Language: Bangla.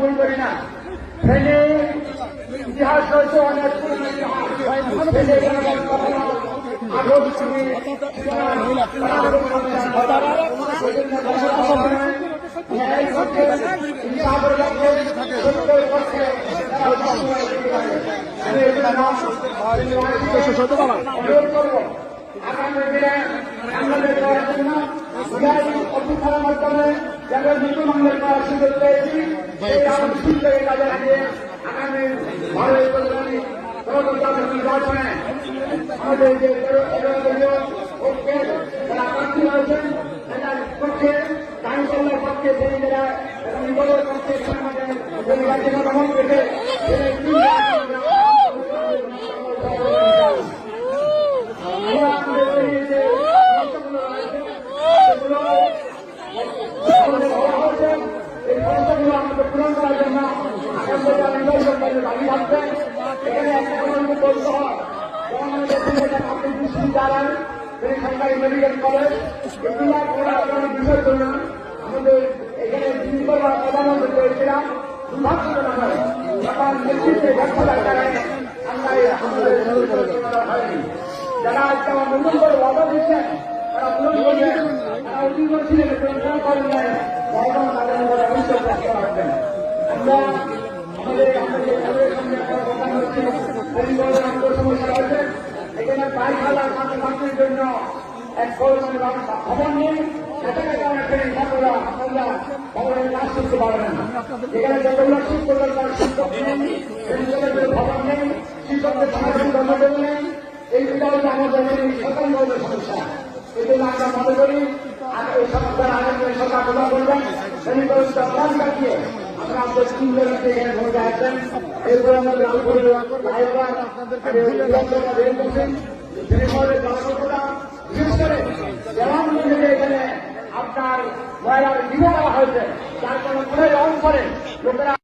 ভুল করি না। ফেনী ইতিহাস রয়েছে অনেক পুরনো আগামী দিনে বাংলাদেশ করার জন্য অভ্যুত্থানের মাধ্যমে যারা নতুন বাংলাদেশ করার সুযোগ পেয়েছি সেই আমাদের সুন্দর কাজে লাগিয়ে আগামী ভারতীয় নির্বাচনে আমাদের যে যারা প্রার্থী রয়েছেন সেটার পক্ষে আইনশৃঙ্খলার পক্ষে সেই যারা নির্বাচনের পক্ষে আমাদের নির্বাচন গ্রহণ করে এই সমস্যাগুলো আমাদের পূরণ করার জন্য নির্বাচন দাবি থাকবেন। এখানে একটা কথা বলতে হয় আপনি দৃষ্টি দাঁড়ান সরকারি মেডিকেল কলেজ এগুলা বিষয়ের জন্য আমাদের এখানে প্রধানমন্ত্রী করেছিলাম দুর্ভাগ্যজনক হয় সবার নেতৃত্বে ব্যর্থতার কারণে আমরা হয়নি। যারা আজকে আমার নতুন করে ওয়াদা দিচ্ছেন তারা পূরণ করবেন, তারা অতি করছিলেন পূরণ করেন নাই বর্তমান তাদের উপরে অভিযোগ রাখতে পারবেন। আমরা আমাদের সমস্যা রয়েছে এখানে 22,000 ছাত্রছাত্রীর জন্য এক খবর নেই ভবনের কাজ করতে পারবেন না। এখানে যতগুলো শিক্ষক শিক্ষক নেই ভবন নেই শিক্ষকদের সামাজিক কর্মচারী নেই। এইগুলো হচ্ছে আমাদের স্বতন্ত্র সমস্যা। এই জন্য আমরা মনে করি এই সমস্যার আগে সরকার প্রদান করবেন প্রাণ কাটিয়ে আমরা আমাদের স্কুলগুলোতে এখানে ভোট আসবেন। এরপরে আমাদের বিশেষ করে এখানে আপনার ময়লার জীবন দেওয়া হয়েছে যার কারণে অন করে লোকেরা